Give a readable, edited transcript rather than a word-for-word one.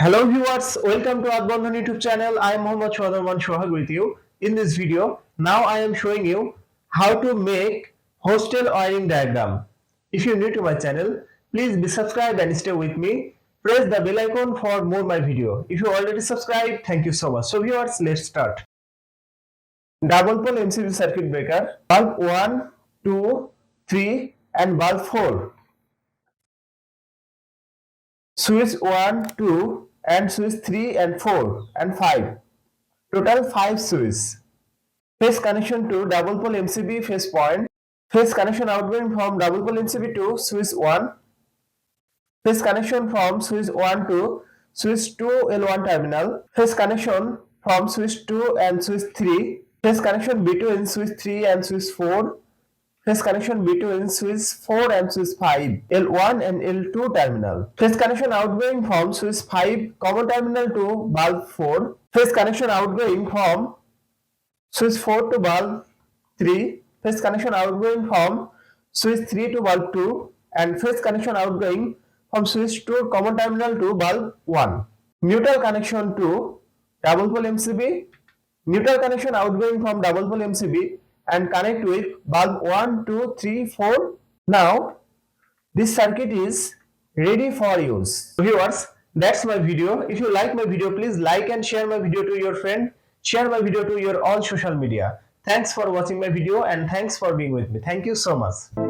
Hello viewers, welcome to Earthbondhon YouTube channel. I am Mohammad Shohag with you. In this video, now I am showing you how to make hostel wiring diagram. If you are new to my channel, please be subscribed and stay with me. Press the bell icon for more my video. If you already subscribed, thank you so much. So viewers, let's start. Double pole MCB circuit breaker, bulb 1, 2, 3 and bulb 4. Switch 1, 2 and switch 3 and 4 and 5. Total 5 switches. Phase connection to double pole MCB phase point. Phase connection outgoing from double pole MCB to switch 1. Phase connection from switch 1 to switch 2 L1 terminal. Phase connection from switch 2 and switch 3. Phase connection between switch 3 and switch 4. Phase connection between switch 4 and switch 5, L1 and L2 terminal. Phase connection outgoing from switch 5 common terminal to bulb 4. Phase connection outgoing from switch 4 to bulb 3. Phase connection outgoing from switch 3 to bulb 2. And phase connection outgoing from switch 2 common terminal to bulb 1. Neutral connection to double pole MCB. Neutral connection outgoing from double pole MCB and connect with bulb 1, 2, 3, 4. Now this circuit is ready for use. Viewers, that's my video. If you like my video, please like and share my video to your friend. Share my video to your all social media. Thanks for watching my video and thanks for being with me. Thank you so much.